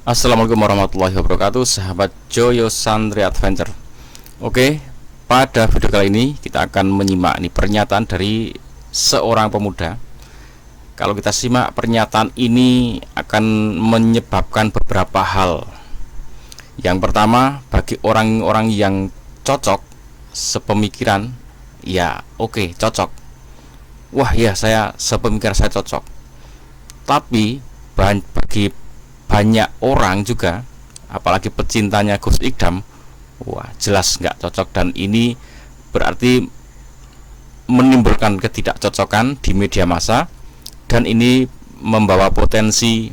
Assalamualaikum warahmatullahi wabarakatuh, sahabat Joyo Santri Adventure. Oke, pada video kali ini kita akan menyimak nih pernyataan dari seorang pemuda. Kalau kita simak pernyataan ini akan menyebabkan beberapa hal. Yang pertama, bagi orang-orang yang cocok sepemikiran, ya oke, cocok. Wah ya, saya sepemikiran, saya cocok. Tapi bagi banyak orang juga, apalagi pecintanya Gus Ikdam, wah jelas nggak cocok, dan ini berarti menimbulkan ketidakcocokan di media massa, dan ini membawa potensi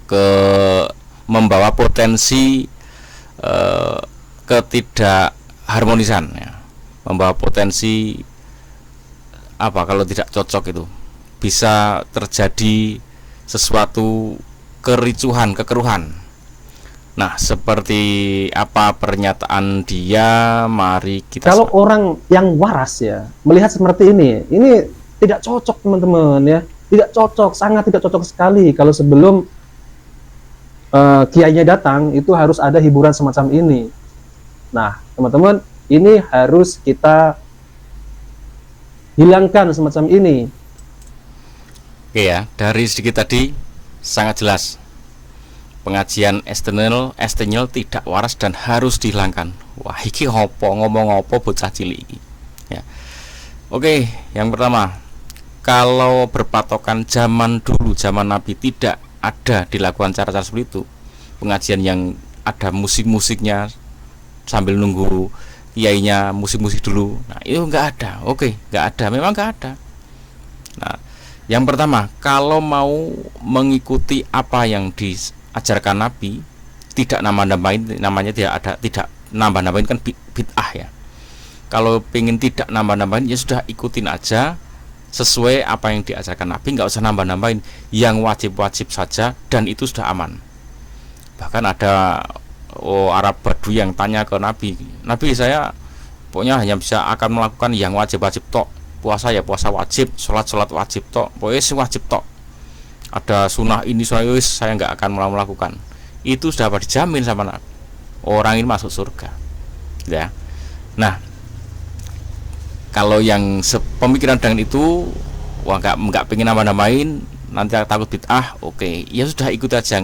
ke membawa potensi ketidakharmonisan ya. Membawa potensi apa, kalau tidak cocok itu bisa terjadi sesuatu kericuhan, kekeruhan. Nah, seperti apa pernyataan dia? Mari kita Kalau orang yang waras ya melihat seperti ini tidak cocok teman-teman ya, tidak cocok, sangat tidak cocok sekali. Kalau sebelum kiainya datang itu harus ada hiburan semacam ini. Nah teman-teman, ini harus kita hilangkan semacam ini. Oke ya, dari sedikit tadi sangat jelas. Pengajian estenial tidak waras dan harus dihilangkan. Wah, iki hopo ngomong opo bocah cilik iki. Ya. Oke, yang pertama, kalau berpatokan zaman dulu, zaman Nabi, tidak ada dilakukan cara-cara seperti itu. Pengajian yang ada musik-musiknya sambil nunggu kiainya musik-musik dulu. Nah, itu nggak ada. Oke, nggak ada, memang nggak ada. Nah, yang pertama, kalau mau mengikuti apa yang diajarkan Nabi, tidak nambah-nambahin, namanya tidak nambah-nambahin, kan bid'ah ya. Kalau pengen tidak nambah-nambahin, ya sudah ikutin aja sesuai apa yang diajarkan Nabi, nggak usah nambah-nambahin. Yang wajib-wajib saja, dan itu sudah aman. Bahkan ada Arab Badui yang tanya ke Nabi, Nabi, saya pokoknya hanya bisa akan melakukan yang wajib-wajib tok. Puasa ya puasa wajib, sholat wajib tok, pokoknya wajib tok. Ada sunnah ini, sunnah itu saya nggak akan melakukan. Itu sudah dijamin sama Nabi, orang ini masuk surga ya. Nah, kalau yang sepemikiran dengan itu, wah nggak pengen nambah-nambahin, nanti takut bid'ah, oke, ya sudah ikut aja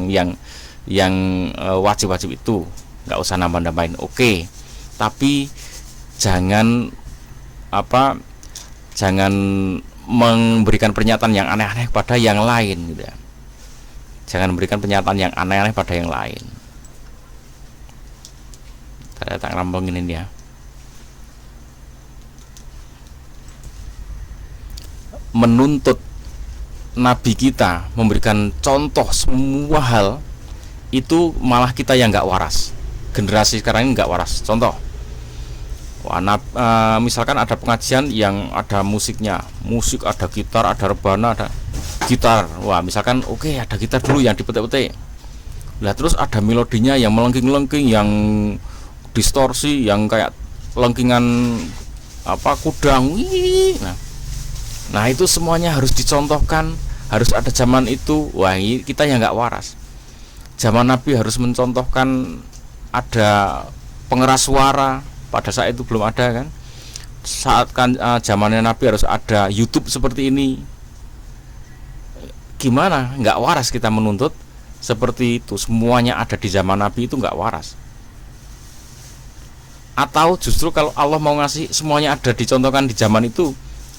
yang wajib-wajib itu, nggak usah nambah-nambahin, oke. Tapi jangan jangan memberikan pernyataan yang aneh-aneh pada yang lain gitu ya. Jangan memberikan pernyataan yang aneh-aneh pada yang lain. Saya tak rampungin ini ya. Menuntut Nabi kita memberikan contoh semua hal, itu malah kita yang nggak waras. Generasi sekarang ini nggak waras. Contoh, misalkan ada pengajian yang ada musiknya, musik, ada gitar, ada rebana, ada gitar. Wah, misalkan oke, ada gitar dulu yang dipetik-petik. Lah terus ada melodinya yang melengking-lengking, yang distorsi, yang kayak lengkingan kudang. Nah itu semuanya harus dicontohkan, harus ada zaman itu. Wah, kita yang nggak waras. Zaman Nabi harus mencontohkan ada pengeras suara. Pada saat itu belum ada kan. Saat kan zamannya Nabi harus ada YouTube seperti ini. Gimana? Nggak waras kita menuntut seperti itu. Semuanya ada di zaman Nabi, itu nggak waras. Atau justru kalau Allah mau ngasih semuanya ada dicontohkan di zaman itu,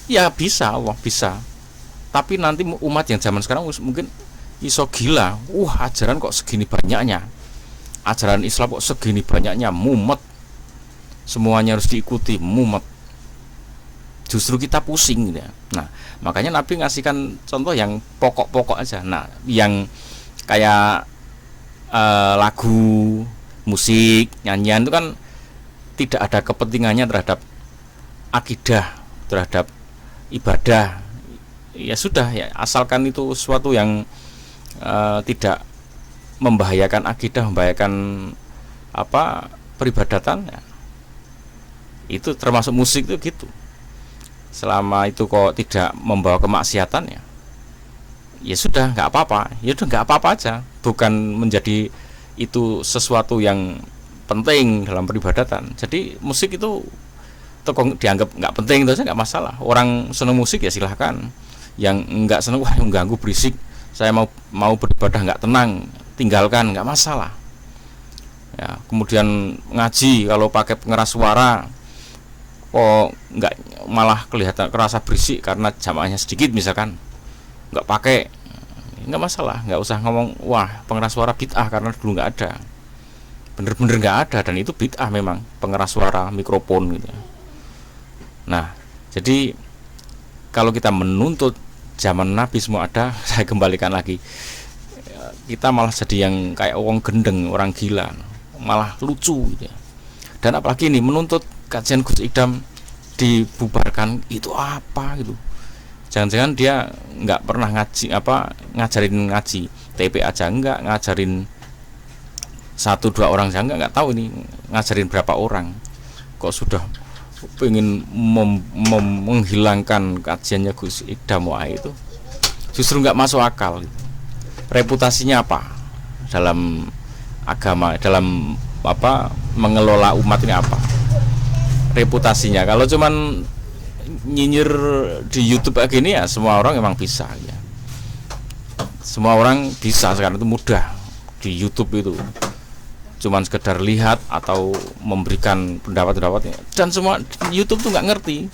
ya bisa, Allah bisa. Tapi nanti umat yang zaman sekarang mungkin iso gila. Ajaran kok segini banyaknya. Ajaran Islam kok segini banyaknya, mumet. Semuanya harus diikuti, mumet. Justru kita pusing gitu ya. Nah, makanya Nabi ngasihkan contoh yang pokok-pokok aja. Nah, yang kayak lagu, musik, nyanyian itu kan tidak ada kepentingannya terhadap akidah, terhadap ibadah. Ya sudah ya, asalkan itu sesuatu yang tidak membahayakan akidah, membahayakan peribadatan ya. Itu termasuk musik itu gitu. Selama itu kok tidak membawa kemaksiatan ya sudah nggak apa-apa, ya udah nggak apa-apa aja, bukan menjadi itu sesuatu yang penting dalam peribadatan. Jadi musik itu dianggap nggak penting itu aja nggak masalah. Orang seneng musik ya silahkan, yang nggak seneng wah mengganggu berisik, saya mau beribadah nggak tenang, tinggalkan, nggak masalah ya. Kemudian ngaji kalau pakai pengeras suara kok nggak malah kelihatan kerasa berisik karena jamaahnya sedikit misalkan, nggak pakai, nggak masalah, nggak usah ngomong wah pengeras suara bid'ah karena dulu nggak ada. Bener-bener nggak ada, dan itu bid'ah memang pengeras suara mikrofon gitu. Nah jadi kalau kita menuntut zaman Nabi semua ada, saya kembalikan lagi, kita malah jadi yang kayak orang gendeng, orang gila, malah lucu gitu. Dan apalagi ini menuntut kajian Gus Idam dibubarkan, itu apa gitu. Jangan-jangan dia nggak pernah ngaji, ngajarin ngaji TP aja enggak, ngajarin 1-2 orang aja enggak tahu ini ngajarin berapa orang, kok sudah pengen menghilangkan kajiannya Gus Idam. Wah itu justru nggak masuk akal gitu. Reputasinya apa dalam agama, dalam mengelola umat ini apa reputasinya? Kalau cuman nyinyir di YouTube kayak gini ya semua orang emang bisa ya. Semua orang bisa sekarang, itu mudah di YouTube itu. Cuman sekedar lihat atau memberikan pendapat-pendapatnya, dan semua YouTube tuh nggak ngerti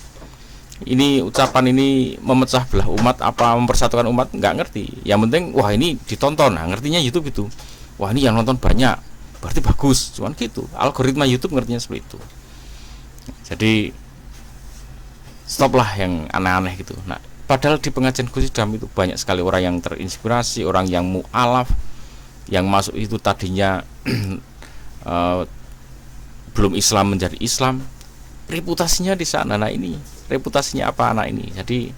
ini ucapan ini memecah belah umat apa mempersatukan umat, nggak ngerti. Yang penting wah ini ditonton, nah ngertinya YouTube itu, wah ini yang nonton banyak berarti bagus, cuman gitu algoritma YouTube ngertinya seperti itu. Jadi stoplah yang aneh-aneh gitu. Nah padahal di pengajian Gus Idam itu banyak sekali orang yang terinspirasi, orang yang mu'alaf, yang masuk itu tadinya belum Islam menjadi Islam, reputasinya di sana. Nah ini reputasinya apa anak ini? Jadi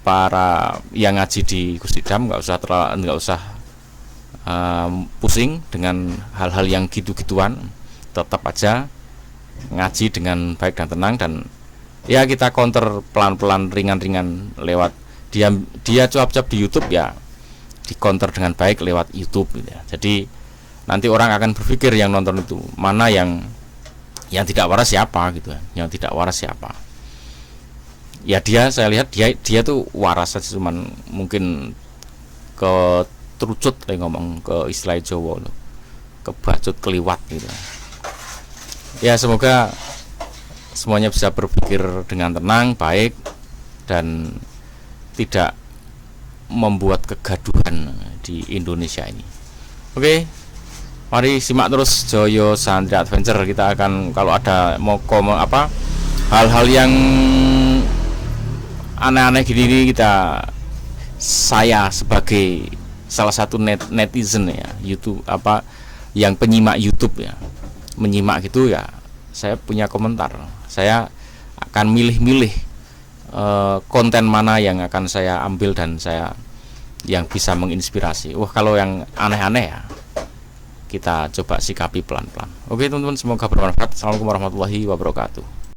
para yang ngaji di Gus Idam nggak usah pusing dengan hal-hal yang gitu-gituan, tetap aja ngaji dengan baik dan tenang, dan ya kita counter pelan-pelan, ringan-ringan lewat dia cuap-cuap di YouTube ya, di counter dengan baik lewat YouTube gitu ya. Jadi nanti orang akan berpikir yang nonton itu mana yang tidak waras siapa gitu ya. Yang tidak waras siapa? Ya saya lihat dia tuh waras saja, cuman mungkin terucut ngomong ke istilah Jawa loh, kebacut keliwat gitu. Ya semoga semuanya bisa berpikir dengan tenang, baik, dan tidak membuat kegaduhan di Indonesia ini. Oke, mari simak terus Joyo Santri Adventure. Kita akan kalau ada mau hal-hal yang aneh-aneh gini, saya sebagai salah satu netizen ya, YouTube yang penyimak YouTube ya, menyimak gitu ya, saya punya komentar. Saya akan milih-milih konten mana yang akan saya ambil dan saya yang bisa menginspirasi. Wah kalau yang aneh-aneh ya kita coba sikapi pelan-pelan. Oke teman-teman, semoga bermanfaat. Assalamualaikum warahmatullahi wabarakatuh.